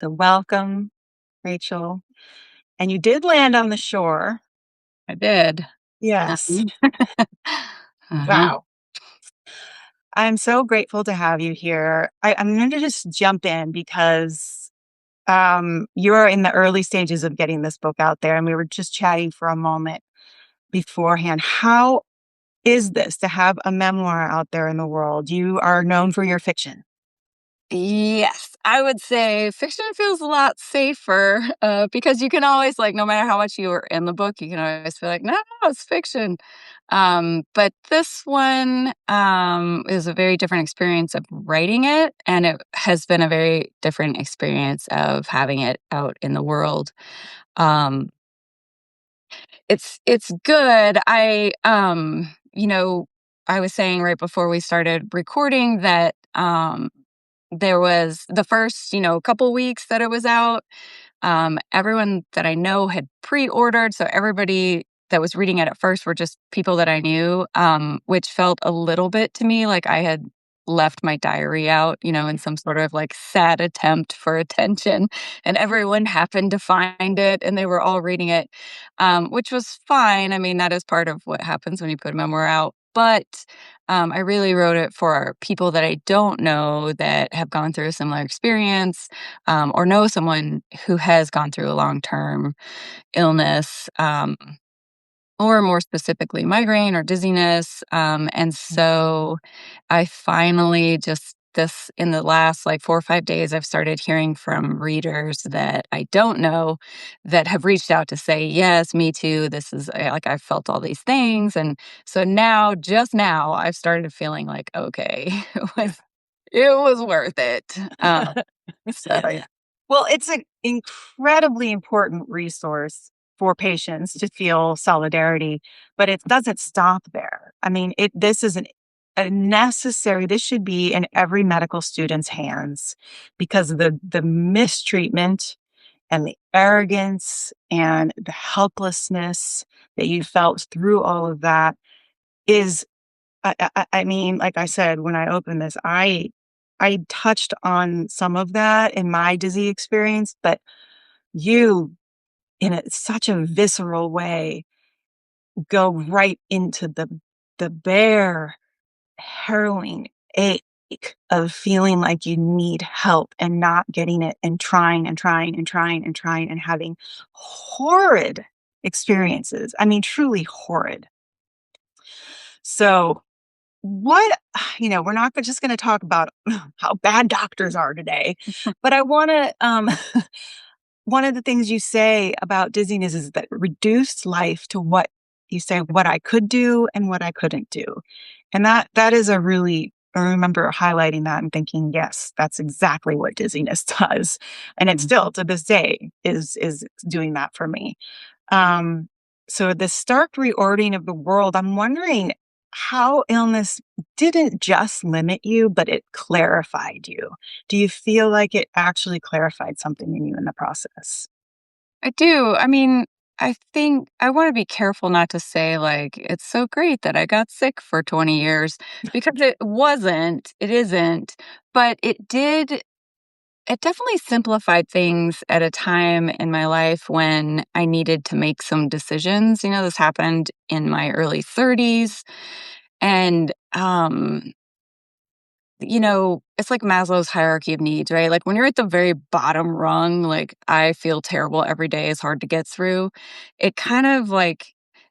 So welcome, Rachel. And you did land on the shore. I did. Yes. Mhm. Uh-huh. Wow. I'm so grateful to have you here. I'm going to just jump in because you're in the early stages of getting this book out there. And we were just chatting for a moment beforehand. How is this to have a memoir out there in the world? You are known for your fiction. Yes, I would say fiction feels a lot safer, because you can always, like, no matter how much you are in the book, you can always be like, "No, no, it's fiction." But this one, is a very different experience of writing it, and it has been a very different experience of having it out in the world. Um, it's good. I was saying right before we started recording that, there was the first, couple weeks that it was out, everyone that I know had pre-ordered, so everybody that was reading it at first were just people that I knew, which felt a little bit to me like I had left my diary out, in some sort of, like, sad attempt for attention, and everyone happened to find it, and they were all reading it, which was fine. I mean, that is part of what happens when you put a memoir out, but, I really wrote it for people that I don't know that have gone through a similar experience, or know someone who has gone through a long-term illness, or more specifically, migraine or dizziness. And so I finally just this in the last like 4 or 5 days, I've started hearing from readers that I don't know that have reached out to say, yes, me too. This is like I've felt all these things. And so now, just now, I've started feeling like, okay, it was worth it. So yeah. Well, it's an incredibly important resource for patients to feel solidarity, but it doesn't stop there. I mean, this is a necessary, this should be in every medical student's hands because the mistreatment and the arrogance and the helplessness that you felt through all of that is I mean, like I said, when I opened this, I touched on some of that in my dizzy experience, but you, in such a visceral way, go right into the bare, harrowing ache of feeling like you need help and not getting it and trying and trying and trying and trying and having horrid experiences. I mean, truly horrid. So what we're not just going to talk about how bad doctors are today, but I want to one of the things you say about dizziness is that reduced life to what you say what I could do and what I couldn't do. And that is a really I remember highlighting that and thinking, yes, that's exactly what dizziness does. And it still to this day is doing that for me. Um, so the stark reordering of the world, I'm wondering how illness didn't just limit you, but it clarified you. Do you feel like it actually clarified something in you in the process? I do. I mean, I think I want to be careful not to say, like, it's so great that I got sick for 20 years because it wasn't, it isn't, but it definitely simplified things at a time in my life when I needed to make some decisions. This happened in my early 30s. And it's like Maslow's hierarchy of needs, right? Like when you're at the very bottom rung, like I feel terrible every day is hard to get through. It kind of like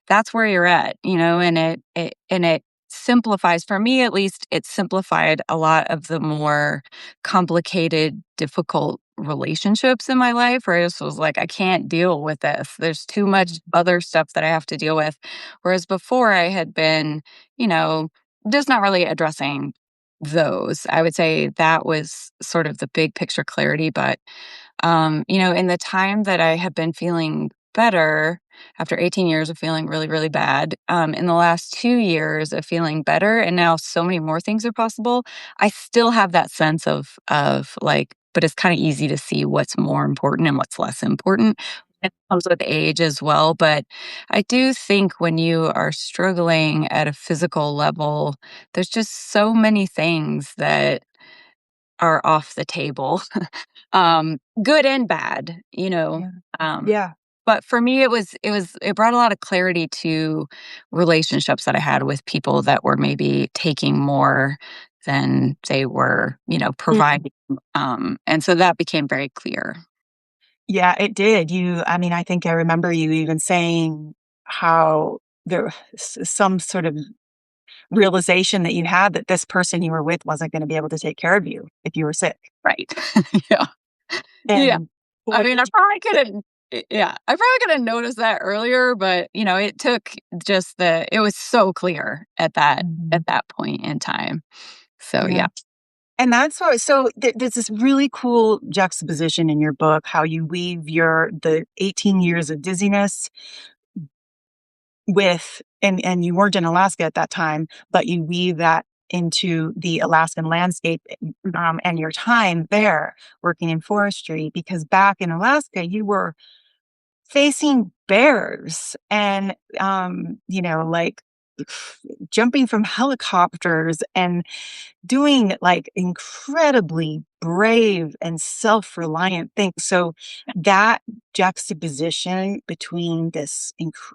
that's where you're at, and it simplifies for me at least. It simplified a lot of the more complicated, difficult relationships in my life where I just was like, I can't deal with this. There's too much other stuff that I have to deal with. Whereas before I had been, you know, just not really addressing those. I would say that was sort of the big picture clarity. But, in the time that I have been feeling better, after 18 years of feeling really, really bad, in the last 2 years of feeling better, and now so many more things are possible, I still have that sense of like, but it's kind of easy to see what's more important and what's less important. It comes with age as well. But I do think when you are struggling at a physical level, there's just so many things that are off the table, good and bad, Yeah. um, Yeah. but for me, it brought a lot of clarity to relationships that I had with people that were maybe taking more than they were, Mm. providing, and so that became very clear. Yeah, it did. I mean, I think I remember you even saying how there was some sort of realization that you had that this person you were with wasn't gonna be able to take care of you if you were sick. Right. Yeah. Yeah. And I boy, mean, did I probably could have noticed that earlier, but, it took it was so clear Mhm. at that point in time. So, Yeah. yeah. And that's why there's this really cool juxtaposition in your book, how you weave the 18 years of dizziness with and you weren't in Alaska at that time, but you weave that into the Alaskan landscape, and your time there working in forestry, because back in Alaska, you were facing bears and, like, jumping from helicopters and doing, like, incredibly brave and self-reliant things. So that juxtaposition between this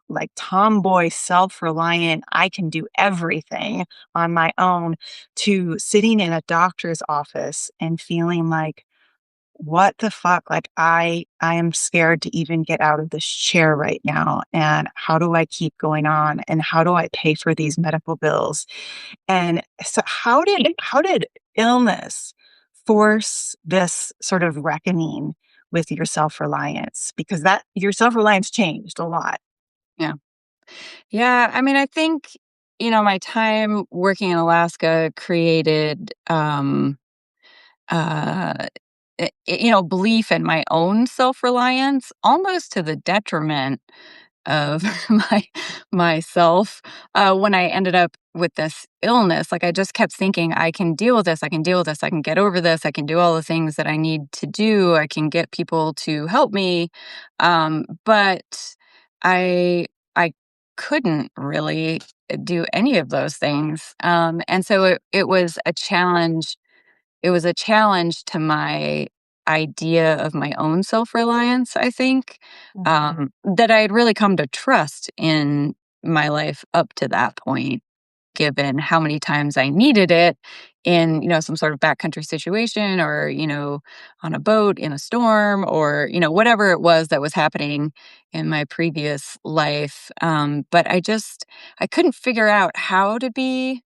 like, tomboy, self-reliant, I can do everything on my own, to sitting in a doctor's office and feeling like, "What the fuck? Like, I am scared to even get out of this chair right now, and how do I keep going on, and how do I pay for these medical bills?" And so how did illness force this sort of reckoning with your self-reliance? Because that your self-reliance changed a lot. Yeah. Yeah, I mean, I think, my time working in Alaska created, uh, belief in my own self-reliance almost to the detriment of myself, when I ended up with this illness. Like, I just kept thinking, "I can deal with this, I can deal with this, I can get over this, I can do all the things that I need to do, I can get people to help me," but I couldn't really do any of those things, and so it was a challenge to my idea of my own self-reliance, I think, Mhm. that I had really come to trust in my life up to that point, given how many times I needed it in, some sort of backcountry situation or, on a boat in a storm or, whatever it was that was happening in my previous life. But I couldn't figure out how to be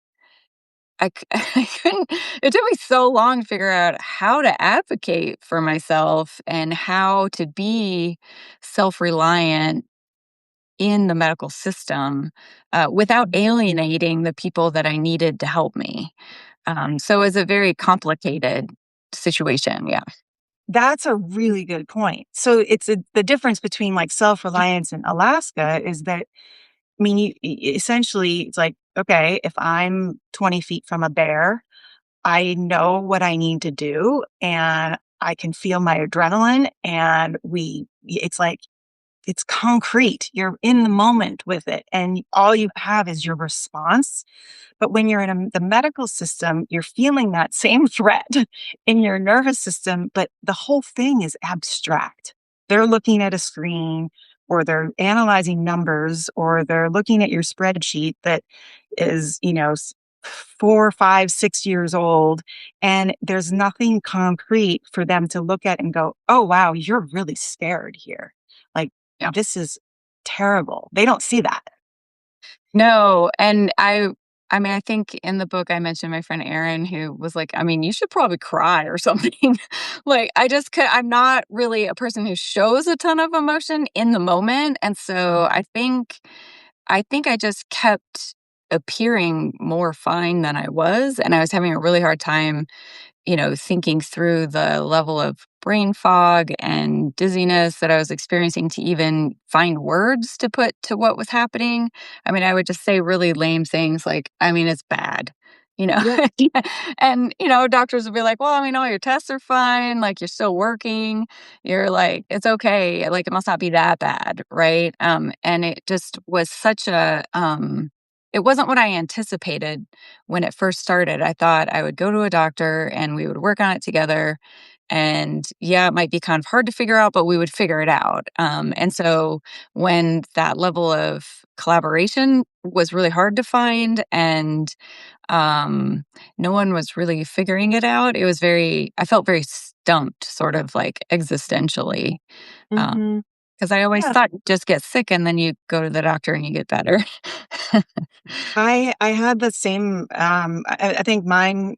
I couldn't it took me so long to figure out how to advocate for myself and how to be self-reliant in the medical system, without alienating the people that I needed to help me. So it was a very complicated situation, yeah. That's a really good point. So the difference between, like, self-reliance in Alaska is that, I mean, essentially, it's like, okay, if I'm 20 feet from a bear, I know what I need to do, and I can feel my adrenaline, and it's like, it's concrete. You're in the moment with it, and all you have is your response. But when you're in the medical system, you're feeling that same threat in your nervous system, but the whole thing is abstract. They're looking at a screen, or they're analyzing numbers, or they're looking at your spreadsheet that is, 4, 5, 6 years old. And there's nothing concrete for them to look at and go, "Oh, wow, you're really scared here. Like, Yeah. this is terrible." They don't see that. No, and I mean, I think in the book I mentioned my friend Erin who was like, "I mean, you should probably cry or something." Like, I'm not really a person who shows a ton of emotion in the moment, and so I think I just kept appearing more fine than I was, and I was having a really hard time, thinking through the level of brain fog and dizziness that I was experiencing to even find words to put to what was happening. I mean, I would just say really lame things like, I mean, it's bad, you know? Yeah. And, doctors would be like, well, I mean, all your tests are fine. Like, you're still working. You're like, it's okay. Like, it must not be that bad. Right. And it just was it wasn't what I anticipated when it first started. I thought I would go to a doctor and we would work on it together. And yeah, it might be kind of hard to figure out, but we would figure it out. And so when that level of collaboration was really hard to find and um, no one was really figuring it out, I felt very stumped, sort of like existentially. Mhm. Because I always Yeah. thought you just get sick and then you go to the doctor and you get better. I had the same, I think my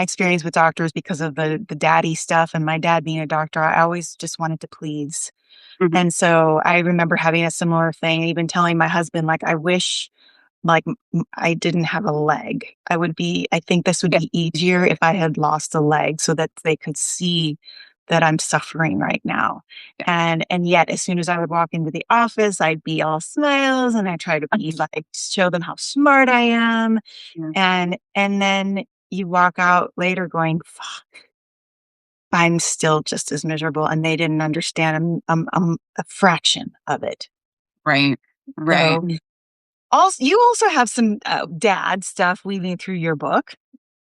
experience with doctors because of the daddy stuff and my dad being a doctor, I always just wanted to please. Mhm. And so I remember having a similar thing, even telling my husband, like, I wish like I didn't have a leg. I think this would Yeah, be easier if I had lost a leg so that they could see that I'm suffering right now. yeah. And yet as soon as I would walk into the office, I'd be all smiles and I try to be like show them how smart I am. Yeah. And then you walk out later going, fuck, I'm still just as miserable. And they didn't understand. I'm a fraction of it. Right, right. So also, you also have some dad stuff weaving through your book.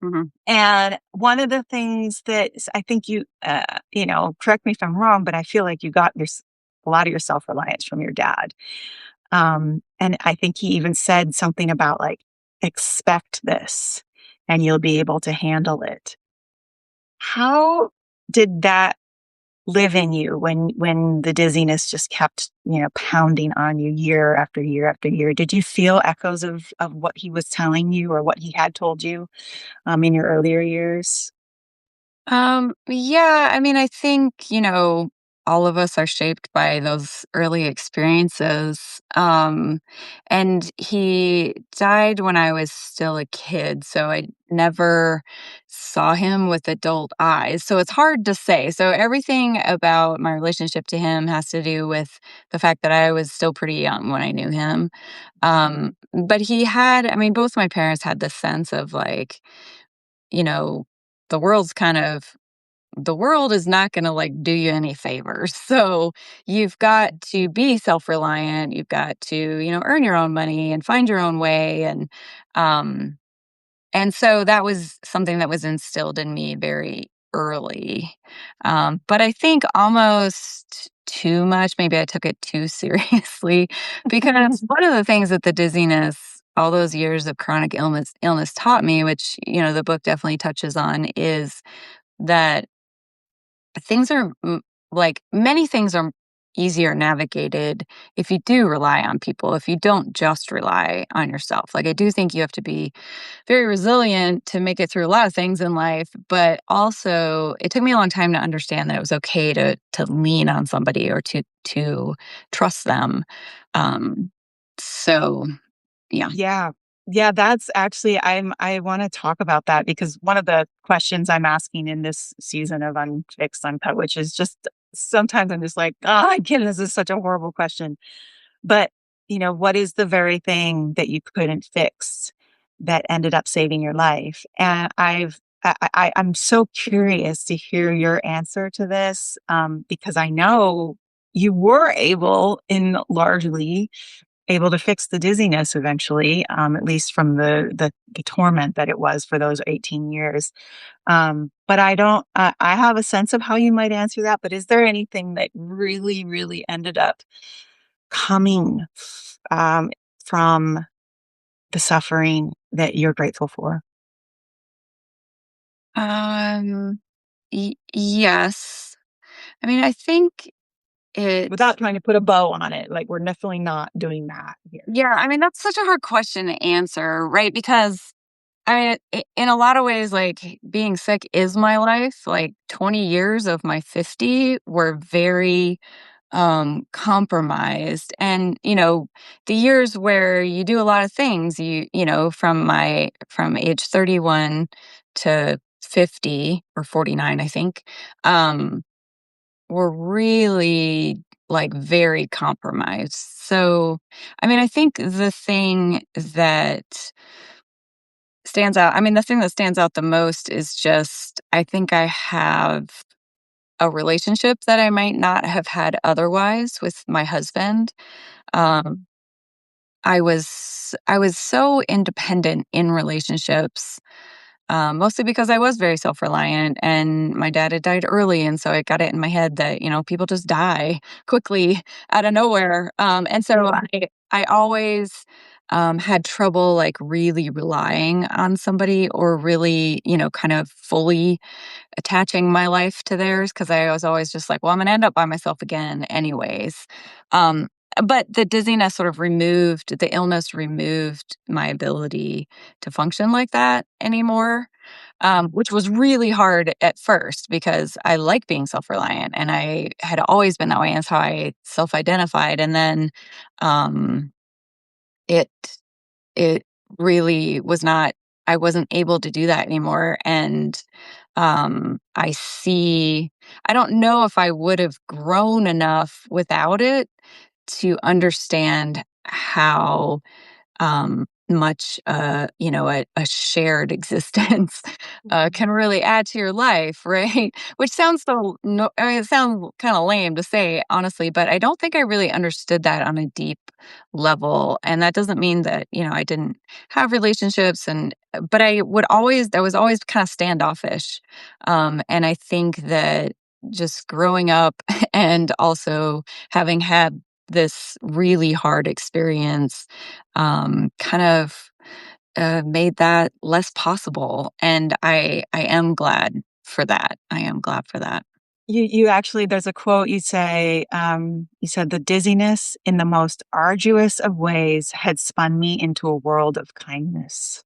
Mhm. And one of the things that I think correct me if I'm wrong, but I feel like you got a lot of your self reliance from your dad. And I think he even said something about like, expect this and you'll be able to handle it. How did that live in you when the dizziness just kept, pounding on you year after year after year? Did you feel echoes of what he was telling you or what he had told you in your earlier years? Yeah, I mean, I think, all of us are shaped by those early experiences. And he died when I was still a kid, so I never saw him with adult eyes. So it's hard to say. So everything about my relationship to him has to do with the fact that I was still pretty young when I knew him. But I mean, both my parents had this sense of like, you know, the world's kind of the world is not going to like do you any favors. So you've got to be self-reliant. You've got to, earn your own money and find your own way. Um, and so that was something that was instilled in me very early. But I think almost too much. Maybe I took it too seriously because one of the things that the dizziness, all those years of chronic illness taught me, which, the book definitely touches on, is that things are like many things are easier navigated if you do rely on people, if you don't just rely on yourself. Like, I do think you have to be very resilient to make it through a lot of things in life, but also it took me a long time to understand that it was okay to lean on somebody or to trust them. Um, so yeah. Yeah. Yeah, that's actually I wanna talk about that because one of the questions I'm asking in this season of Unfixed, Uncut, which is just sometimes I'm just like, "Oh, again, this is such a horrible question." But, what is the very thing that you couldn't fix that ended up saving your life? And I'm so curious to hear your answer to this, because I know you were largely able to fix the dizziness eventually, at least from the torment that it was for those 18 years. But I have a sense of how you might answer that, but is there anything that really, really ended up coming, um, from the suffering that you're grateful for? Um, yes. I mean, I think it. Without trying to put a bow on it, like, we're definitely not doing that here. Yeah, I mean, that's such a hard question to answer, right? Because I mean, in a lot of ways, like being sick is my life. Like 20 years of my 50 were very compromised. And, the years where you do a lot of things, from age 31 to 50 or 49, I think, um, were really like very compromised. So, I mean, I think the thing that stands out the most is just I think I have a relationship that I might not have had otherwise with my husband. Um, I was so independent in relationships, mostly because I was very self-reliant and my dad had died early, and so I got it in my head that, people just die quickly out of nowhere, and so I always, had trouble, like, really relying on somebody or really, kind of fully attaching my life to theirs because I was always just like, "Well, I'm gonna end up by myself again anyways." Um, but the dizziness sort of removed the illness removed my ability to function like that anymore, which was really hard at first because I like being self-reliant, and I had always been that way, and that's how I self-identified, and then, um, it it really was not I wasn't able to do that anymore, and, I don't know if I would have grown enough without it to understand how much a shared existence can really add to your life, right? Which sounds so no, I mean, it sounds kind of lame to say, honestly, but I don't think I really understood that on a deep level. And that doesn't mean that I didn't have relationships, but I was always kind of standoffish, and I think that just growing up and also having had this really hard experience kind of made that less possible, and I am glad for that. I am glad for that. You actually there's a quote you said, "The dizziness in the most arduous of ways had spun me into a world of kindness."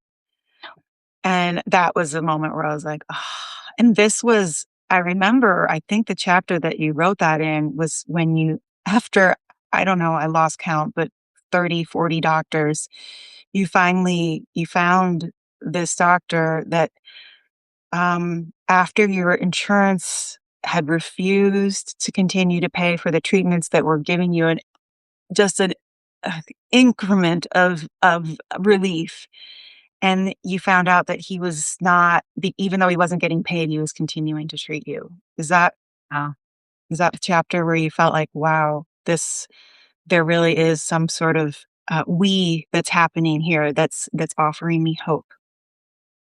And that was the moment where I was like, "Ah," and this was I remember, I think the chapter that you wrote that in was when you after, I don't know, I lost count, but 30, 40 doctors, you found this doctor that, after your insurance had refused to continue to pay for the treatments that were giving you an increment of relief, and you found out that he was not be even though he wasn't getting paid, he was continuing to treat you. Uh, Is that the chapter where you felt like, "Wow, this there really is some sort of, we that's happening here that's offering me hope?"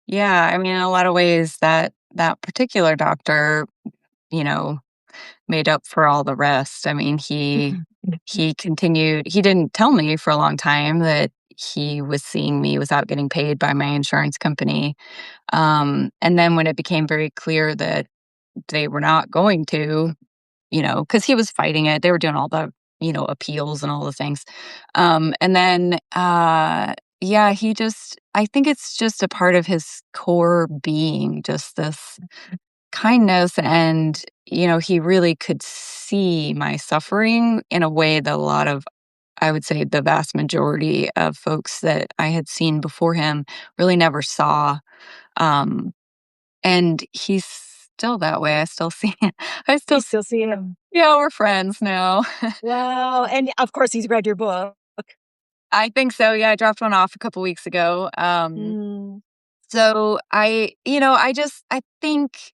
yeah, I mean, in a lot of ways, that particular doctor, you know, made up for all the rest. I mean, he continued. He didn't tell me for a long time that he was seeing me without getting paid by my insurance company. And then when it became very clear that they were not going to, because he was fighting it, they were doing all the, appeals and all the things. And then, yeah, I think it's just a part of his core being, just this kindness. And, he really could see my suffering in a way that a lot of, I would say, the vast majority of folks that I had seen before him really never saw. Um, and he's still that way. I still see I still You s still see him? yeah, we're friends now. Wow, and of course, he's read your book. I think so, yeah, I dropped one off a couple weeks ago. Mm. So I think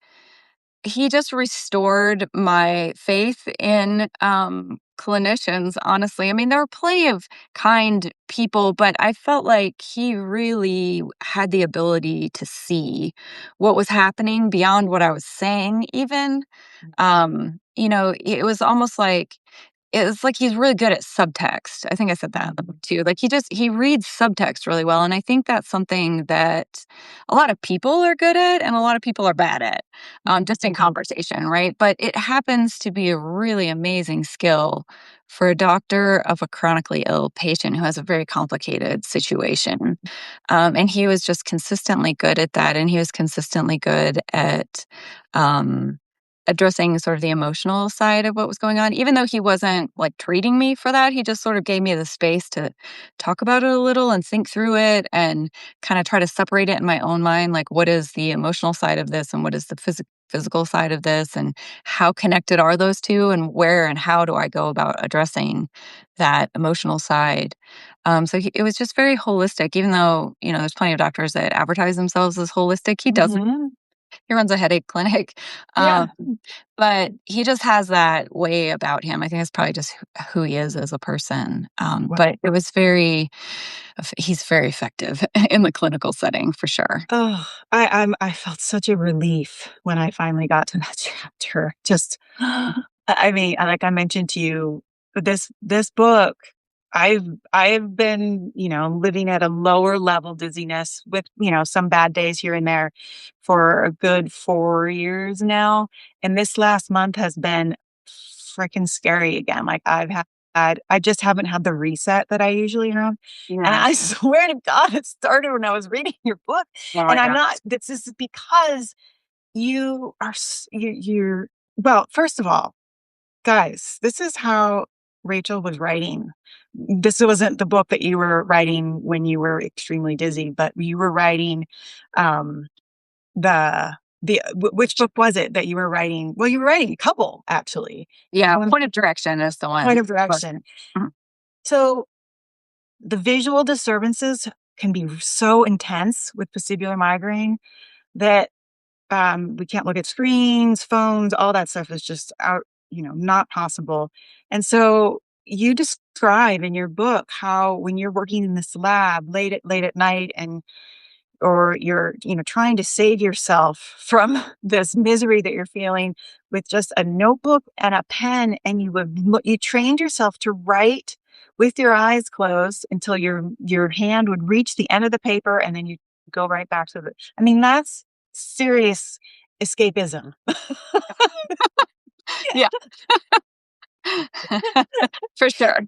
he just restored my faith in, clinicians, honestly. I mean, there are plenty of kind people, but I felt like he really had the ability to see what was happening beyond what I was saying even. It was almost like it's like he's really good at subtext. I think I said that in the book too. Like he reads subtext really well, and I think that's something that a lot of people are good at and a lot of people are bad at, just in conversation, right? But it happens to be a really amazing skill for a doctor of a chronically ill patient who has a very complicated situation. And he was just consistently good at that, and he was consistently good at um, addressing sort of the emotional side of what was going on. Even though he wasn't like treating me for that, he just sort of gave me the space to talk about it a little and think through it and kind of try to separate it in my own mind. Like, what is the emotional side of this and what is the physical side of this? And how connected are those two? And where and how do I go about addressing that emotional side? It was just very holistic, even though, there's plenty of doctors that advertise themselves as holistic. He doesn't. Mhm. He runs a headache clinic. Yeah. Um, but he just has that way about him. I think that's probably just who he is as a person. But it was he's very effective in the clinical setting for sure. Oh, I felt such a relief when I finally got to that chapter. Just, I mean, like I mentioned to you, this book, I've been, living at a lower level dizziness with, some bad days here and there for a good 4 years now, and this last month has been freaking scary again. Like I just haven't had the reset that I usually have. And Yeah. I swear to God, it started when I was reading your book. Oh, And I'm yeah. not, this is because you're, well, first of all, guys, this is how Rachel was writing. This wasn't the book that you were writing when you were extremely dizzy, but you were writing, um, which book was it that you were writing? Well, you were writing a couple actually. Yeah, One Point of Direction is the Point one. of But Direction. mhm. So the visual disturbances can be so intense with vestibular migraine that we can't look at screens, phones, all that stuff is just out, not possible. And so you describe in your book how when you're working in this lab late at night and or you're trying to save yourself from this misery that you're feeling with just a notebook and a pen, and you trained yourself to write with your eyes closed until your hand would reach the end of the paper, and then you go right back to the, I mean, that's serious escapism. Yeah. For sure.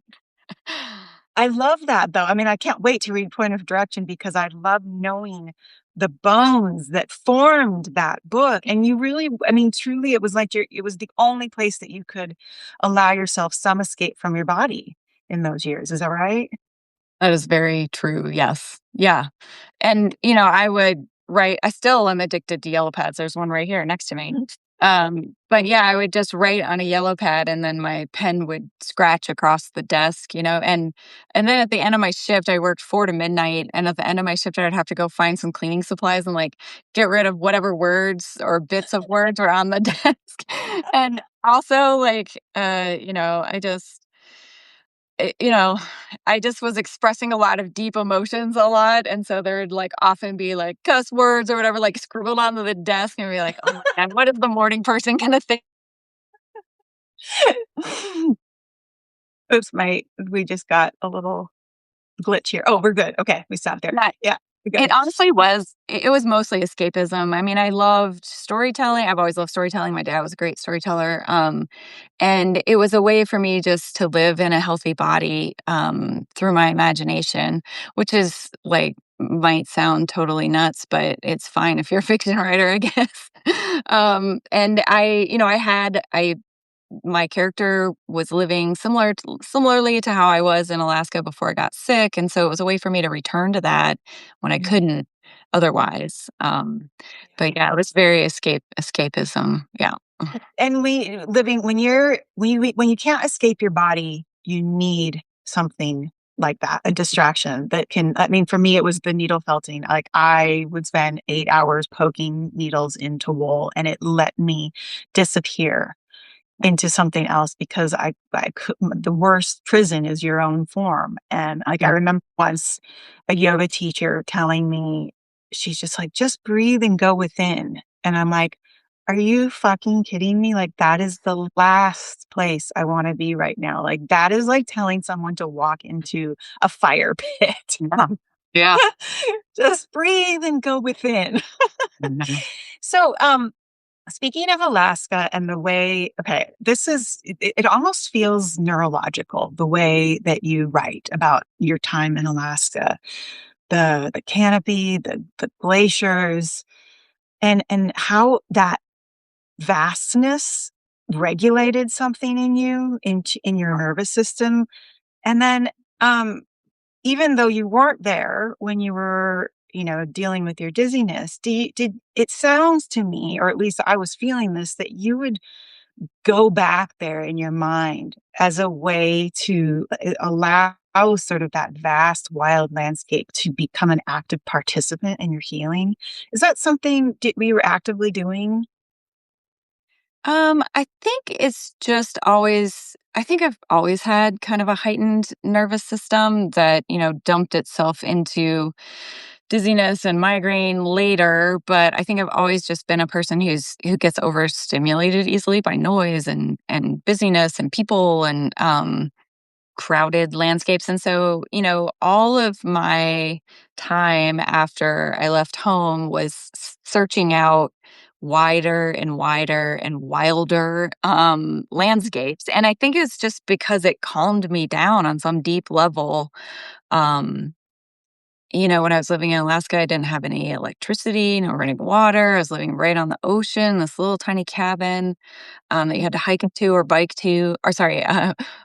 I love that though. I mean, I can't wait to read Point of Direction because I love knowing the bones that formed that book. And you really, I mean, truly, it was like it was the only place that you could allow yourself some escape from your body in those years. Is that right? That is very true, yes. Yeah. And, I still am addicted to yellow pads, there's one right here next to me. But yeah, I would just write on a yellow pad and then my pen would scratch across the desk, and then at the end of my shift, I worked 4 to midnight, and at the end of my shift, I'd have to go find some cleaning supplies and, like, get rid of whatever words or bits of words were on the desk. And also, it you know, I just was expressing a lot of deep emotions a lot, and so there'd, like, often be, like, cuss words or whatever, like, scribbled onto the desk and be like, "Oh my god, what is the morning person gonna think?" Oops, we just got a little glitch here. Oh, we're good. Okay, we stopped there. Yeah, Yeah, we're it good. honestly was it was mostly escapism. I mean, I loved storytelling, I've always loved storytelling, my dad was a great storyteller, and it was a way for me just to live in a healthy body, through my imagination, which is, like, might sound totally nuts, but it's fine if you're a fiction writer, I guess. And I my character was living similarly to how I was in Alaska before I got sick, and so it was a way for me to return to that when I Yeah. couldn't otherwise. But yeah, it was very escapism. Yeah. And when you can't escape your body, you need something like that, a distraction that can, I mean, for me, it was the needle felting. Like I would spend 8 hours poking needles into wool and it let me disappear into something else because I could, the worst prison is your own form. And like, I Yeah. remember once a yoga teacher telling me, she's just like, just breathe and go within. And I'm like, are you fucking kidding me? Like, that is the last place I want to be right now. Like, that is like telling someone to walk into a fire pit. Yeah. Yeah. Just breathe and go within. Mhm. So, speaking of Alaska and the way, okay, it almost feels neurological, the way that you write about your time in Alaska, the canopy, the glaciers, and how that vastness regulated something in you, in your nervous system. And then, um, even though you weren't there when you were, dealing with your dizziness, did it sounds to me, or at least I was feeling this, that you would go back there in your mind as a way to allow out sort of that vast, wild landscape to become an active participant in your healing. Is that something we were actively doing? I think it's just always I think I've always had kind of a heightened nervous system that, dumped itself into dizziness and migraine later, but I think I've always just been a person who gets overstimulated easily by noise and busyness and people and crowded landscapes. And so, all of my time after I left home was searching out wider and wider and wilder landscapes. And I think it's just because it calmed me down on some deep level. Um, when I was living in Alaska, I didn't have any electricity, no running water. I was living right on the ocean, this little tiny cabin that you had to hike to or bike to, or sorry,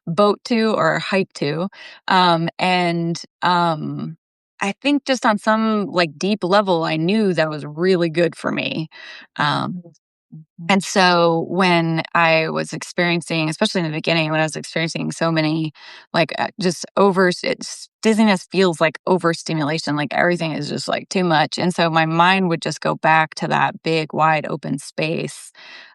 boat to or hike to. And I think just on some like deep level, I knew that was really good for me. Um, Mhm. and so when I was experiencing, especially in the beginning, when I was experiencing so many, like just dizziness feels like overstimulation, like everything is just like too much. And so my mind would just go back to that big, wide open space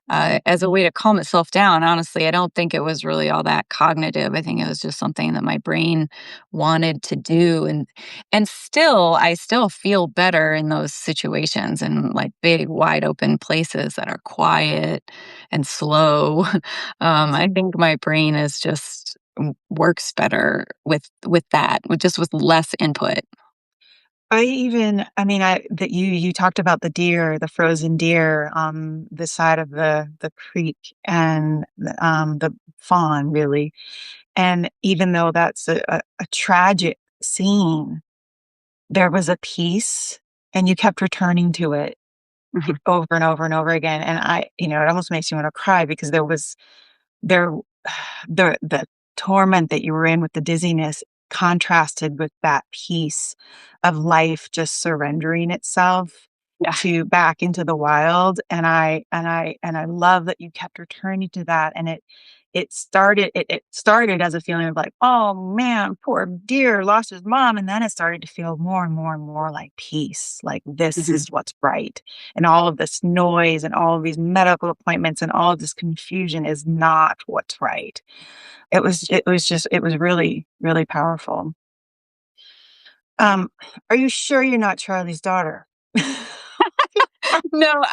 as a way to calm itself down. Honestly, I don't think it was really all that cognitive. I think it was just something that my brain wanted to do. And I still feel better in those situations in like big, wide open places that are quiet and slow. I think my brain is just works better with that, with less input. I mean, I that you talked about the deer, the frozen deer on the side of the creek and the fawn really. And even though that's a tragic scene, there was a peace and you kept returning to it Mhm. over and over and over again. And it almost makes you want to cry because there the torment that you were in with the dizziness contrasted with that peace of life just surrendering itself Yeah. to back into the wild, and I love that you kept returning to that, and it started as a feeling of like, "Oh, man, poor dear lost his mom," and then it started to feel more and more and more like peace, like this Mhm. is what's right, and all of this noise and all of these medical appointments and all of this confusion is not what's right. It was really, really powerful. Um, are you sure you're not Charlie's daughter? No,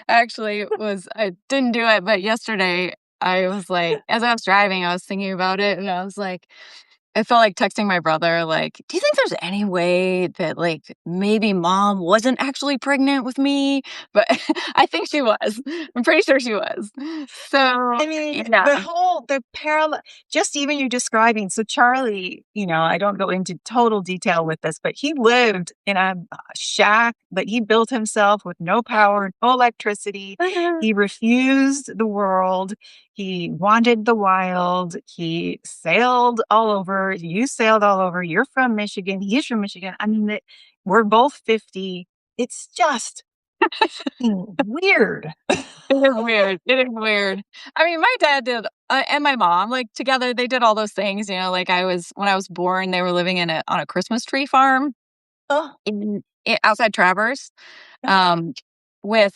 actually was I didn't do it, but yesterday I was like, as I was driving, I was thinking about it, and I was like, I felt like texting my brother, like, "Do you think there's any way that, like, maybe mom wasn't actually pregnant with me?" But I think she was. I'm pretty sure she was. So, I mean, yeah. the parallel, just even you describing. So Charlie, I don't go into total detail with this, but he lived in a shack that he built himself with no power, no electricity. He refused the world. He wanted the wild. He sailed all over. You sailed all over. You're from Michigan. He's from Michigan. I mean, we're both 50. It's just weird. It is weird. It is weird. I mean, my dad did, and my mom, like together, they did all those things. Like when I was born, they were living on a Christmas tree farm Oh, outside Traverse, um, with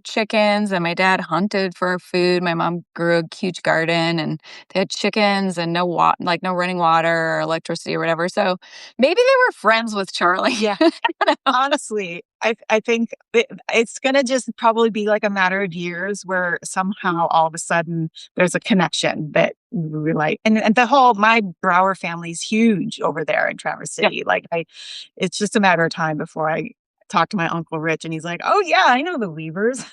chickens. And my dad hunted for food. My mom grew a huge garden, and they had chickens and like no running water or electricity or whatever. So maybe they were friends with Charlie. yeah. Honestly, I think it's gonna just probably be like a matter of years where somehow all of a sudden there's a connection that we like, and the whole my Brower family's huge over there in Traverse Yeah. City. Like it's just a matter of time before I talk to my Uncle Rich and he's like, "Oh yeah, I know the Weavers."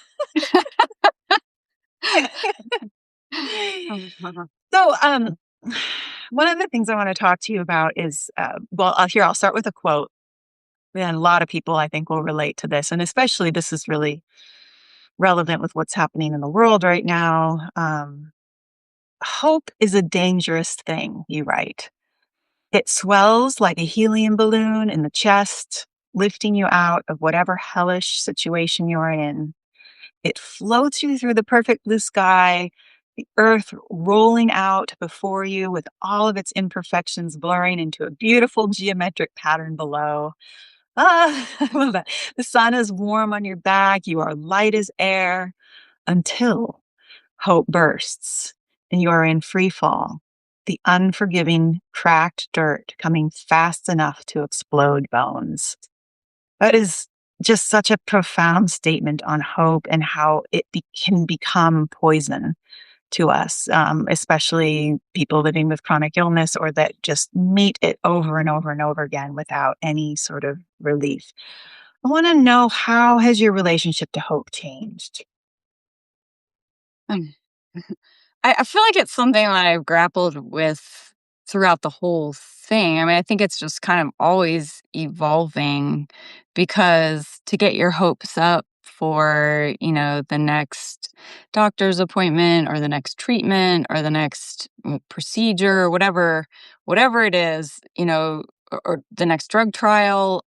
So, one of the things I want to talk to you about is, well, I'll start with a quote. And a lot of people I think will relate to this, and especially this is really relevant with what's happening in the world right now. Hope is a dangerous thing, you write. It swells like a helium balloon in the chest, lifting you out of whatever hellish situation you're in. It floats you through the perfect blue sky the earth rolling out before you with all of its imperfections blurring into a beautiful geometric pattern below. Ah, I love that. The sun is warm on your back. You are light as air until hope bursts and you are in free fall. The unforgiving, cracked dirt coming fast enough to explode bones. That is just such a profound statement on hope and how can become poison to us, especially people living with chronic illness or that just meet it over and over and over again without any sort of relief. I want to know, how has your relationship to hope changed? Um, I feel like it's something that I've grappled with throughout the whole thing. I mean, I think it's just kind of always evolving because to get your hopes up for, the next doctor's appointment or the next treatment or the next procedure or whatever it is, or the next drug trial,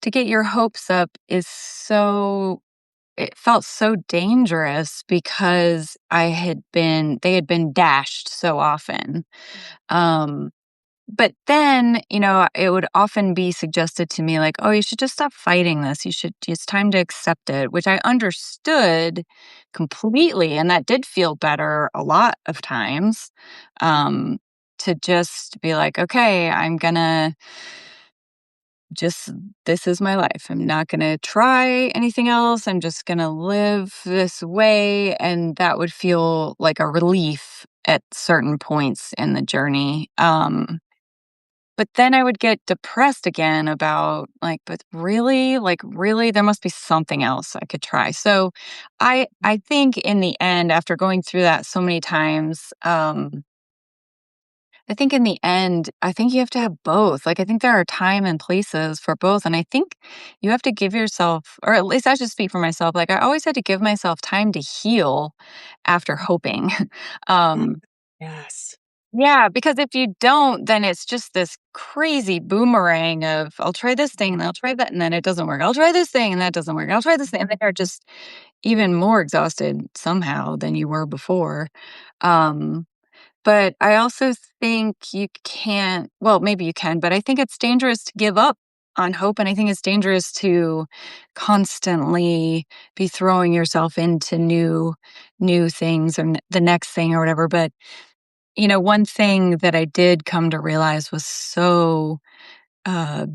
to get your hopes up is so it felt so dangerous because they had been dashed so often. Um, but then, it would often be suggested to me like, "Oh, you should just stop fighting this. It's time to accept it," which I understood completely. And that did feel better a lot of times. Um, to just be like, okay, I'm gonna just this is my life. I'm not going to try anything else. I'm just going to live this way. And that would feel like a relief at certain points in the journey. But then I would get depressed again about but really, really, there must be something else I could try. So I think in the end, after going through that so many times, I think in the end, I think you have to have both. Like, I think there are time and places for both. And I think you have to give yourself, or at least I should speak for myself, like, I always had to give myself time to heal after hoping. Mm. um, Yes. yeah, because if you don't, then it's just this crazy boomerang of, I'll try this thing and I'll try that, and then it doesn't work. I'll try this thing and that doesn't work. I'll try this thing. And then you're just even more exhausted somehow than you were before. Um, but I also think you can't well, maybe you can, but I think it's dangerous to give up on hope, and I think it's dangerous to constantly be throwing yourself into new things or the next thing or whatever. But, one thing that I did come to realize was so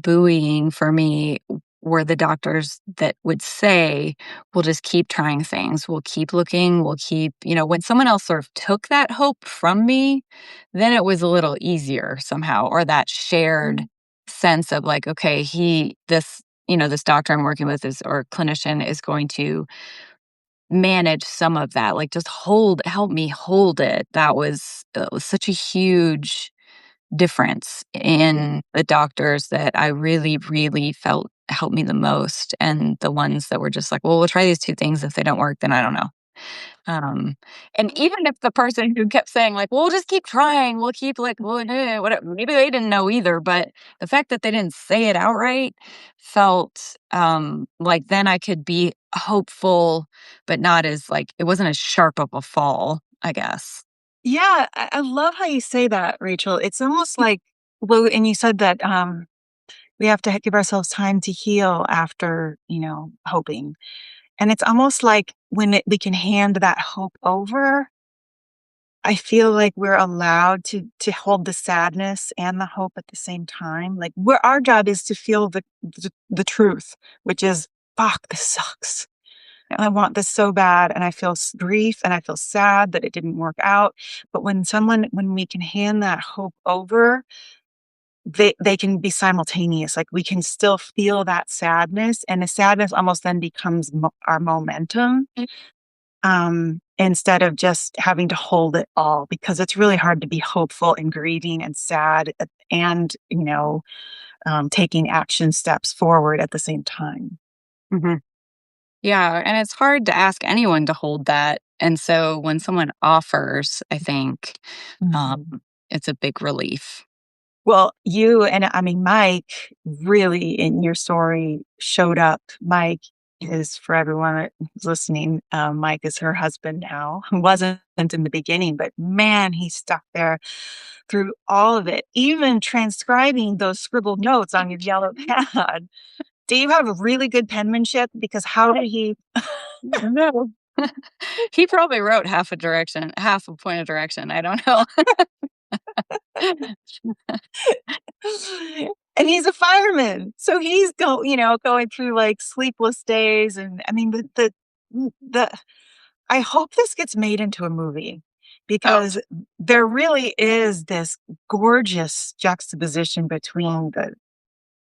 buoying for me were the doctors that would say, "We'll just keep trying things. We'll keep looking. We'll keep," when someone else sort of took that hope from me, then it was a little easier somehow, or that shared sense of like, okay, this doctor I'm working with is or clinician is going to manage some of that. Like just help me hold it. That was such a huge difference in the doctors that I really, really felt helped me the most, and the ones that were just like, "Well, we'll try these 2 things. If they don't work, then I don't know." And even if the person who kept saying like, "We'll just keep trying. We'll keep like, well, whatever," maybe they didn't know either, but the fact that they didn't say it outright felt, like then I could be hopeful, but not as like it wasn't as sharp of a fall, I guess. Yeah, I love how you say that, Rachel. It's almost like, well, and you said that we have to give ourselves time to heal after, hoping. And it's almost like when we can hand that hope over, I feel like we're allowed to hold the sadness and the hope at the same time. Like where our job is to feel the truth, which is, fuck, this sucks. And I want this so bad. And I feel grief and I feel sad that it didn't work out. But when we can hand that hope over, they can be simultaneous. Like we can still feel that sadness, and the sadness almost then becomes our momentum, instead of just having to hold it all, because it's really hard to be hopeful and grieving and sad and, taking action steps forward at the same time. Mhm. Yeah, and it's hard to ask anyone to hold that, and so when someone offers, I think, Mhm. um, it's a big relief. Well, you and I mean, Mike really in your story showed up. Mike is for everyone that's listening, Mike is her husband now. Wasn't in the beginning, but man, he stuck there through all of it, even transcribing those scribbled notes on your yellow pad. Do you have a really good penmanship? Because how did he No. He probably wrote half a point of direction, I don't know. and he's a fireman, so he's going through, like, sleepless days, and, I mean, the I hope this gets made into a movie Oh, because there really is this gorgeous juxtaposition between the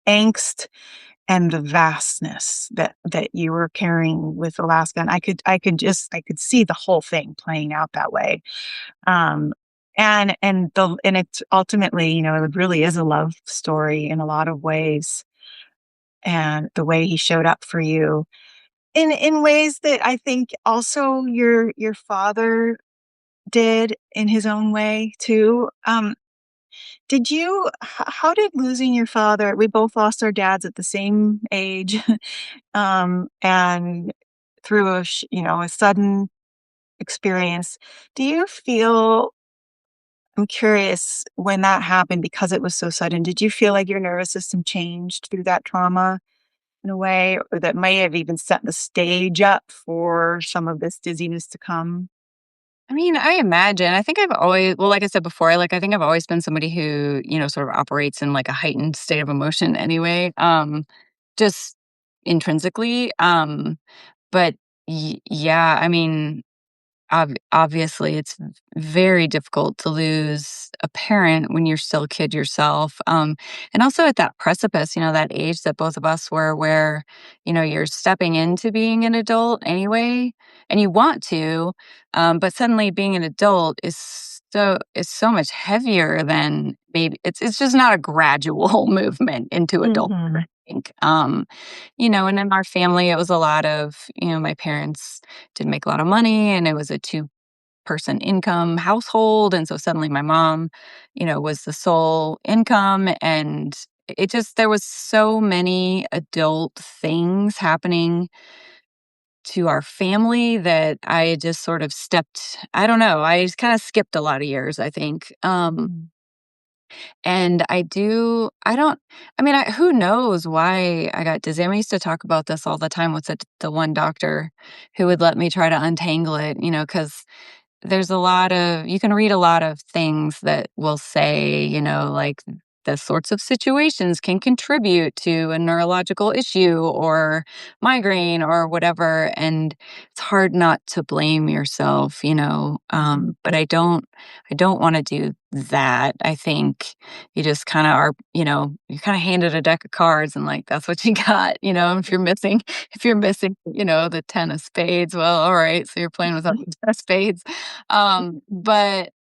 angst and the vastness that you were carrying with Alaska, and I could see the whole thing playing out that way. Um, and it's ultimately, it really is a love story in a lot of ways, and the way he showed up for you in ways that I think also your father did in his own way too. How did losing your father, we both lost our dads at the same age, and through a sudden experience. Do you feel, I'm curious, when that happened, because it was so sudden, did you feel like your nervous system changed through that trauma in a way, or that may have even set the stage up for some of this dizziness to come? I mean, I imagine. I think I've always, well, like I said before, like I think I've always been somebody who, sort of operates in like a heightened state of emotion anyway, just intrinsically. But yeah, I mean, obviously, it's very difficult to lose a parent when you're still a kid yourself. And also at that precipice, that age that both of us were, where, you're stepping into being an adult anyway, and you want to, but suddenly being an adult is so much heavier than maybe it's just not a gradual movement into adult. Mhm. I think. And in our family, it was a lot of, my parents didn't make a lot of money and it was a two-person income household. And so suddenly my mom, was the sole income. And there was so many adult things happening to our family that I just sort of I don't know, I just kind of skipped a lot of years, I think. And I don't, I mean, who knows why I got dizzy. I used to talk about this all the time with the one doctor who would let me try to untangle it, because you can read a lot of things that will say, like the sorts of situations can contribute to a neurological issue or migraine or whatever. And it's hard not to blame yourself, but I don't want to do that. I think you just kind of are, you're kind of handed a deck of cards and like, that's what you got, if you're missing, the 10 of spades, well, all right. So you're playing without the 10 of spades. But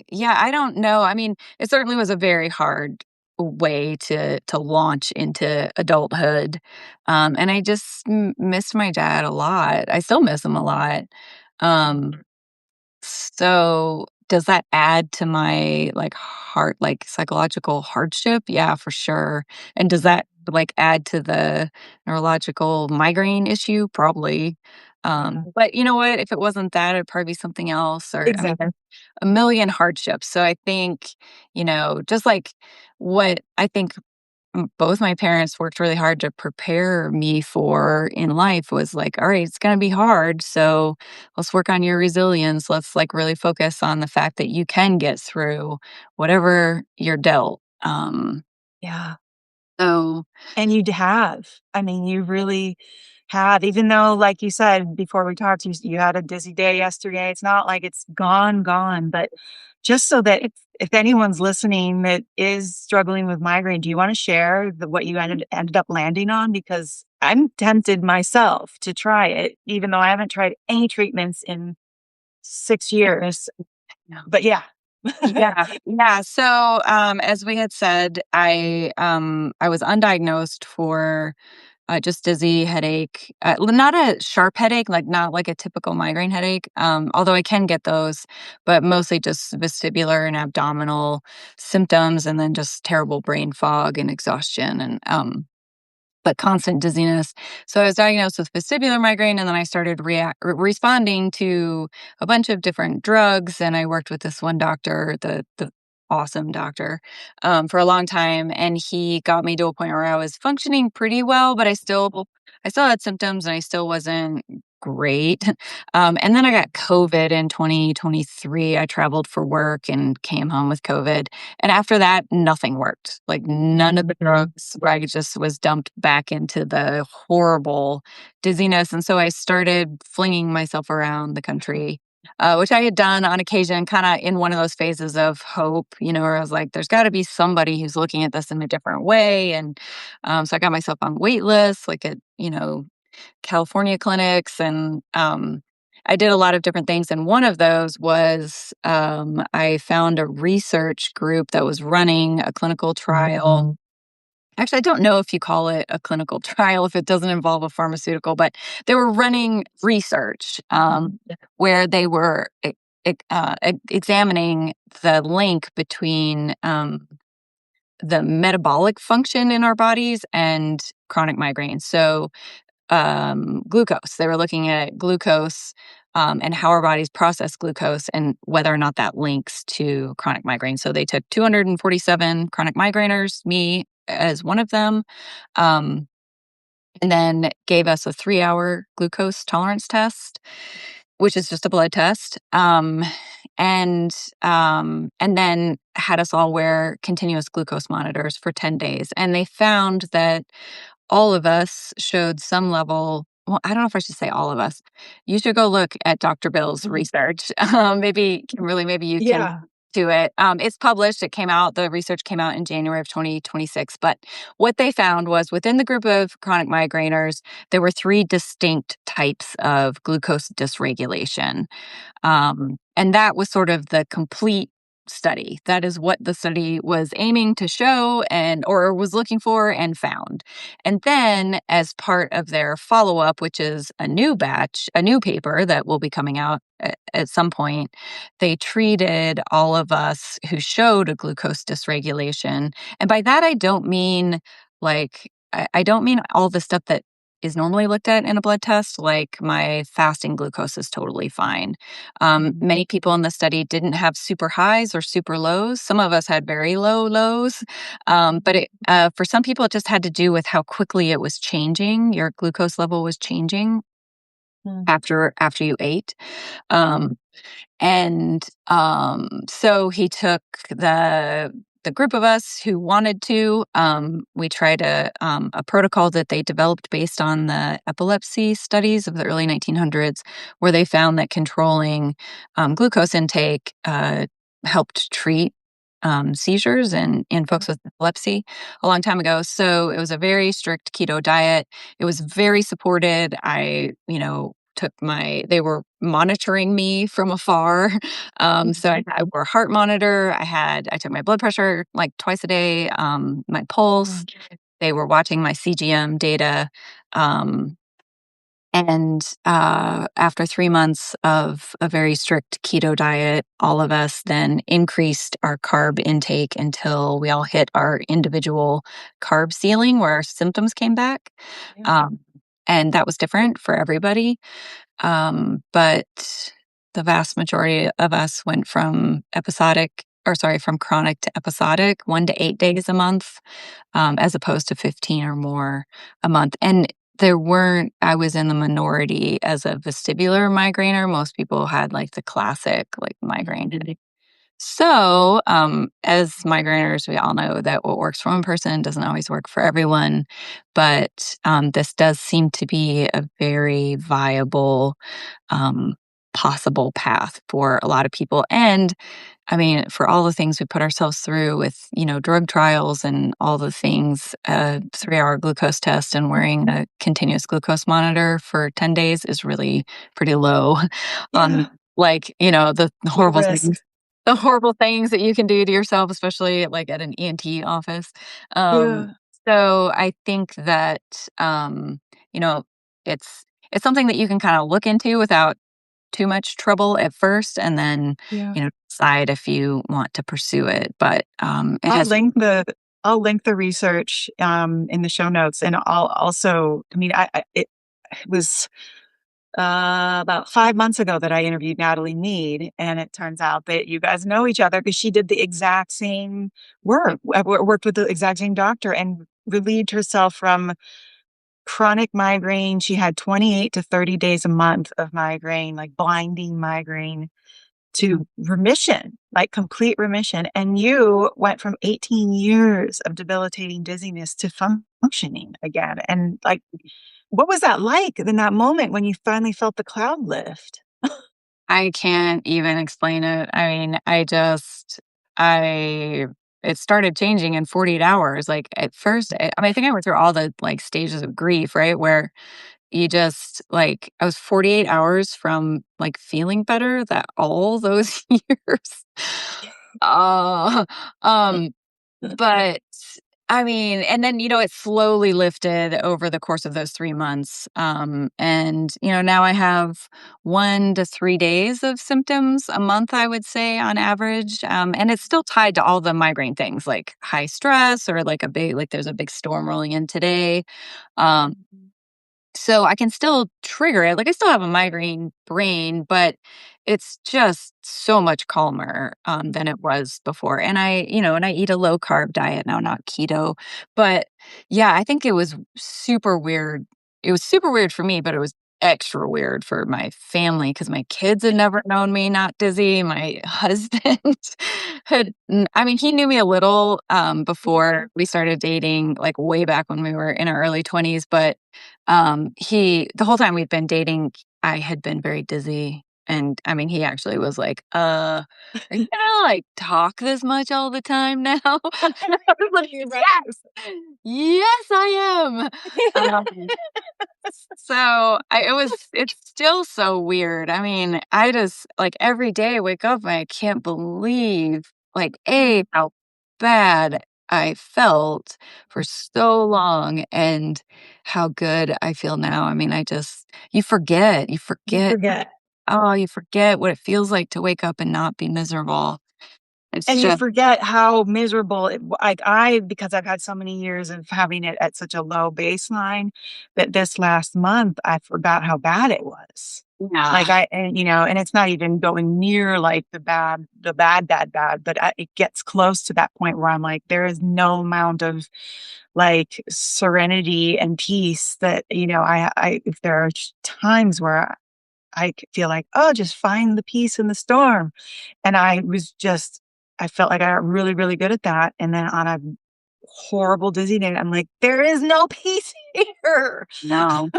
yeah, I don't know. I mean, it certainly was a very hard way to launch into adulthood. And I just missed my dad a lot. I still miss him a lot. Um, so does that add to my like heart, like psychological hardship? Yeah, for sure. And does that like add to the neurological migraine issue? Probably. But you know what? If it wasn't that, it'd probably be something else. Or I mean, Exactly. there's a million hardships. So I think, just like what I think both my parents worked really hard to prepare me for in life was like, all right, it's going to be hard. So let's work on your resilience. Let's like really focus on the fact that you can get through whatever you're dealt. Yeah. So And you'd have. I mean, you really have, even though, like you said before we talked, you had a dizzy day yesterday. It's not like it's gone, gone, but just so that if anyone's listening that is struggling with migraine, do you want to share what you ended up landing on? Because I'm tempted myself to try it, even though I haven't tried any treatments in 6 years. But yeah. yeah, yeah. So, as we had said, I was undiagnosed for just dizzy headache, not a sharp headache, like not like a typical migraine headache. Although I can get those, but mostly just vestibular and abdominal symptoms, and then just terrible brain fog and exhaustion, and but constant dizziness. So I was diagnosed with vestibular migraine, and then I started responding to a bunch of different drugs. And I worked with this one doctor, the awesome doctor, for a long time, and he got me to a point where I was functioning pretty well, but I still had symptoms, and I still wasn't great. And then I got COVID in 2023. I traveled for work and came home with COVID. And after that, nothing worked. Like none of the drugs, I just was dumped back into the horrible dizziness. And so I started flinging myself around the country, which I had done on occasion, kind of in one of those phases of hope, where I was like, there's got to be somebody who's looking at this in a different way. And so I got myself on wait lists, like at, California clinics. And I did a lot of different things. And one of those was I found a research group that was running a clinical trial. Actually, I don't know if you call it a clinical trial if it doesn't involve a pharmaceutical, but they were running research where they were examining the link between the metabolic function in our bodies and chronic migraine. So glucose. They were looking at glucose and how our bodies process glucose and whether or not that links to chronic migraine. So they took 247 chronic migraineurs, me as one of them, um, and then gave us a 3-hour glucose tolerance test, which is just a blood test, and then had us all wear continuous glucose monitors for 10 days. And they found that all of us showed some level. Well, I don't know if I should say all of us. You should go look at Dr. Bill's research. Maybe, Kimberly, maybe you can Yeah. do it. It's published. The research came out in January of 2026. But what they found was within the group of chronic migraineurs, there were 3 distinct types of glucose dysregulation. And that was sort of the complete study. That is what the study was aiming to show or was looking for and found. And then as part of their follow-up, which is a new paper that will be coming out at some point, they treated all of us who showed a glucose dysregulation. And by that, I don't mean I don't mean all the stuff that is normally looked at in a blood test, like my fasting glucose is totally fine. Many people in the study didn't have super highs or super lows. Some of us had very low lows, for some people, it just had to do with how quickly it was changing. Your glucose level was changing Mm. after you ate. Um, so he took the group of us who wanted to. We tried a protocol that they developed based on the epilepsy studies of the early 1900s, where they found that controlling glucose intake helped treat seizures in folks with epilepsy a long time ago. So it was a very strict keto diet. It was very supported. They were monitoring me from afar. So I wore a heart monitor. I took my blood pressure like twice a day, my pulse. They were watching my CGM data. And after 3 months of a very strict keto diet, all of us then increased our carb intake until we all hit our individual carb ceiling where our symptoms came back. Yeah. Um, and that was different for everybody. But the vast majority of us went from from chronic to episodic, 1 to 8 days a month, as opposed to 15 or more a month. And I was in the minority as a vestibular migrainer. Most people had like the classic like migraine headache. So, as migraineurs, we all know that what works for one person doesn't always work for everyone. But this does seem to be a very viable, um, possible path for a lot of people. And I mean, for all the things we put ourselves through with, drug trials and all the things, 3-hour glucose test and wearing a continuous glucose monitor for 10 days is really pretty low on Yeah. the Low horrible risk. things that you can do to yourself, especially like at an ENT office. Um, Yeah. so I think that, you know, it's something that you can kind of look into without too much trouble at first, and then, Yeah. decide if you want to pursue it. But it I'll has, link the I'll link the research in the show notes, and I'll also. I mean, it was about 5 months ago that I interviewed Natalie Mead, and it turns out that you guys know each other because she did the exact same work, worked with the exact same doctor, and relieved herself from chronic migraine. She had 28 to 30 days a month of migraine, like blinding migraine, to remission, like complete remission. And you went from 18 years of debilitating dizziness to functioning again. And like, what was that like in that moment when you finally felt the cloud lift? I can't even explain it. I mean, I it started changing in 48 hours. Like at first, I mean, I think I went through all the like stages of grief, right? Where you just like, I was 48 hours from like feeling better that all those years. Uh, um, but I mean, and then, it slowly lifted over the course of those 3 months. And, now I have 1 to 3 days of symptoms a month, I would say on average. And it's still tied to all the migraine things like high stress or like there's a big storm rolling in today. Um, so I can still trigger it. Like I still have a migraine brain, but it's just so much calmer than it was before. And I eat a low carb diet now, not keto. But yeah, I think it was super weird. It was super weird for me, but it was extra weird for my family because my kids had never known me not dizzy. My husband I mean, he knew me a little before we started dating, like way back when we were in our early 20s, but the whole time we'd been dating, I had been very dizzy. And I mean, he actually was like, are you gonna like talk this much all the time now? And I was like, yes, yes, I am. It's still so weird. I mean, I just like every day I wake up and I can't believe like how bad I felt for so long and how good I feel now. I mean, you You forget, forget. you forget what it feels like to wake up and not be miserable. It's And you just, forget how miserable like because I've had so many years of having it at such a low baseline, that this last month I forgot how bad it was. yeah, Like and it's not even going near like the bad, but it gets close to that point where I'm like, there is no amount of like serenity and peace that, if there are times where I feel like, oh, just find the peace in the storm. And I felt like I got really, really good at that. And then on a horrible dizzy day, I'm like, there is no peace here. no.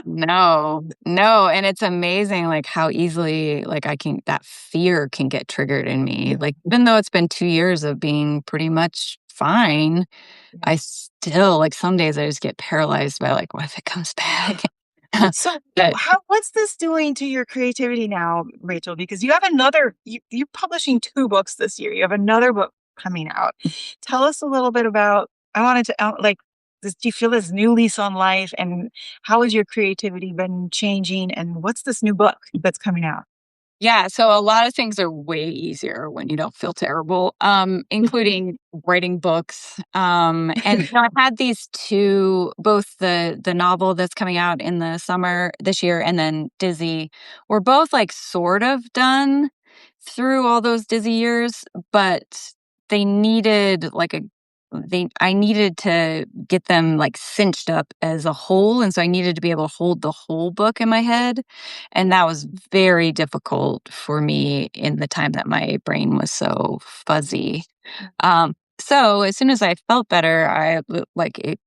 No, no, and it's amazing, like, how easily, like, that fear can get triggered in me, like, even though it's been 2 years of being pretty much fine, Yeah. I still like, some days I just get paralyzed by, like, what if it comes back? So But what's this doing to your creativity now, Rachel? Because you have you're publishing 2 books this year. You have another book coming out. Tell us a little bit about, I wanted to like this, do you feel this new lease on life, and how has your creativity been changing, and what's this new book that's coming out? yeah, so a lot of things are way easier when you don't feel terrible, including writing books. And I've had these two, both the novel that's coming out in the summer this year, and then Dizzy, were both like sort of done through all those dizzy years, but they needed like a I needed to get them like cinched up as a whole, and so I needed to be able to hold the whole book in my head, and that was very difficult for me in the time that my brain was so fuzzy. So as soon as I felt better, like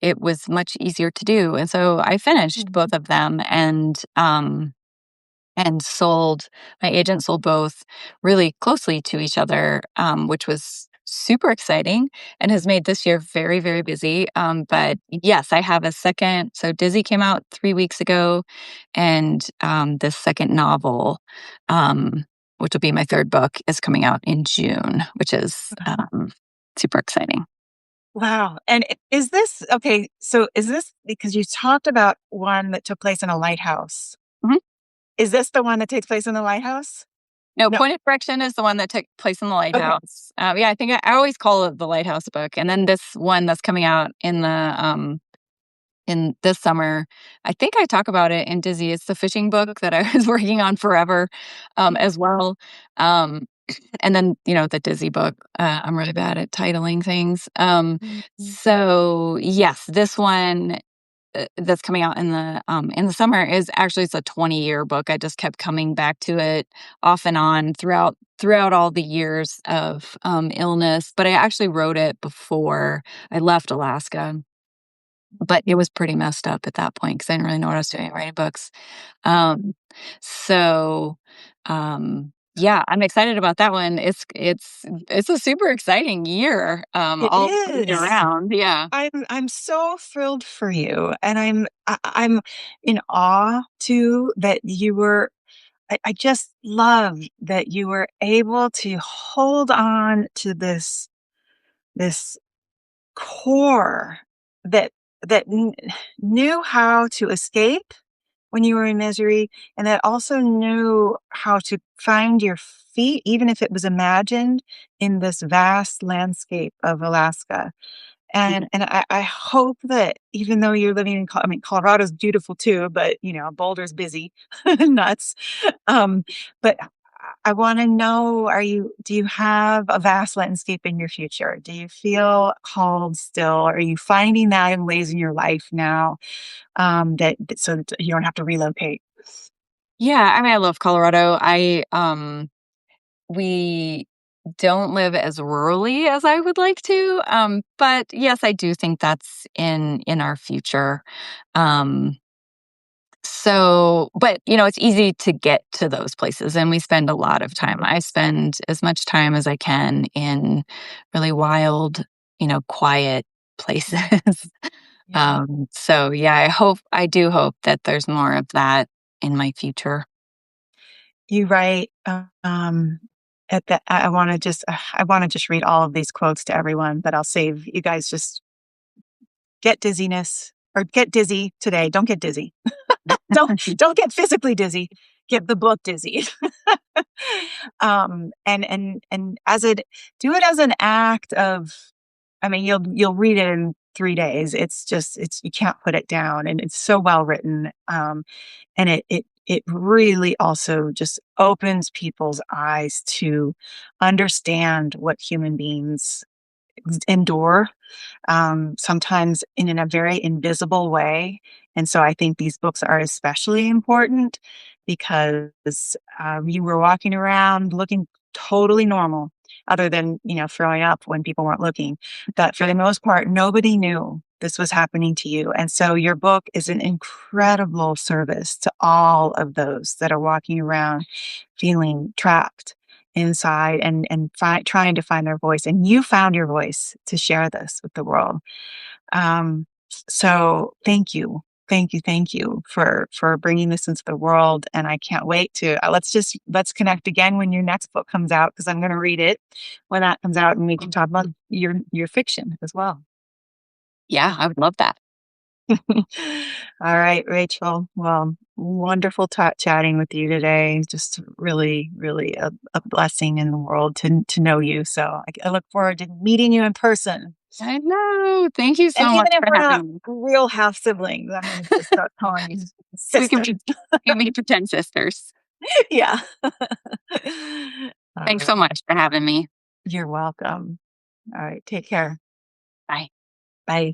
it was much easier to do, and so I finished both of them, and sold my agent sold both really closely to each other, which was super exciting and has made this year very, very busy. But yes, I have a second. So Dizzy came out 3 weeks ago, and this second novel, which will be my third book, is coming out in June, which is super exciting. Wow. And is this okay? So is this because you talked about one that took place in a lighthouse? Mhm. Is this the one that takes place in the lighthouse? No, No. Point of Correction is the one that took place in the Okay. lighthouse. Yeah, I think I always call it the lighthouse book, and then this one that's coming out in this summer, I think I talk about it in Dizzy. It's the fishing book that I was working on forever, as well. Um, and then, the Dizzy book. I'm really bad at titling things. Mhm. So yes, this one that's coming out in the summer is actually it's a 20-year book. I just kept coming back to it off and on throughout all the years of illness. But I actually wrote it before I left Alaska. But it was pretty messed up at that point because I didn't really know what I was doing writing books. Um, so, yeah, I'm excited about that one. It's a super exciting year, It all the way is. around. Yeah. I'm so thrilled for you, and I'm in awe too that you were. I just love that you were able to hold on to this core that that knew how to escape when you were in misery, and that also knew how to find your feet, even if it was imagined in this vast landscape of Alaska. And I hope that even though you're living in I mean, Colorado's beautiful too, but, Boulder's busy, nuts. Um, but I wanna know, do you have a vast landscape in your future? Do you feel called still? Are you finding that in ways in your life now, that so that you don't have to relocate? Yeah, I mean, I love Colorado. We don't live as rurally as I would like to, but yes, I do think that's in our future. Um but it's easy to get to those places, and we spend a lot of time. I spend as much time as I can in really wild, quiet places. Yeah. So yeah, I do hope that there's more of that in my future. You write, at the I wanna just read all of these quotes to everyone, but I'll save you guys. Just get dizziness or get dizzy today. Don't get dizzy. Don't get physically dizzy. Get the book dizzy. And as it do it as an act of, I mean, you'll read it in 3 days. It's you can't put it down, and it's so well written, and it really also just opens people's eyes to understand what human beings endure, sometimes in a very invisible way. And so I think these books are especially important because you were walking around looking totally normal, other than, throwing up when people weren't looking. But for the most part, nobody knew this was happening to you. And so your book is an incredible service to all of those that are walking around feeling trapped inside and trying to find their voice. And you found your voice to share this with the world. Um, so thank you for bringing this into the world. And I can't wait to let's connect again when your next book comes out, because I'm going to read it when that comes out, and we can talk about your fiction as well. Yeah, I would love that. All right, Rachel. Well, wonderful chatting with you today. Just really, really a blessing in the world to know you. So I look forward to meeting you in person. I know. Thank you And so much even if for we're not having me. real half siblings, I'm going to just start calling you We can sister. be we can be pretend sisters. Yeah. All Thanks so right. much for having me. You're welcome. All right. Take care. Bye. Bye.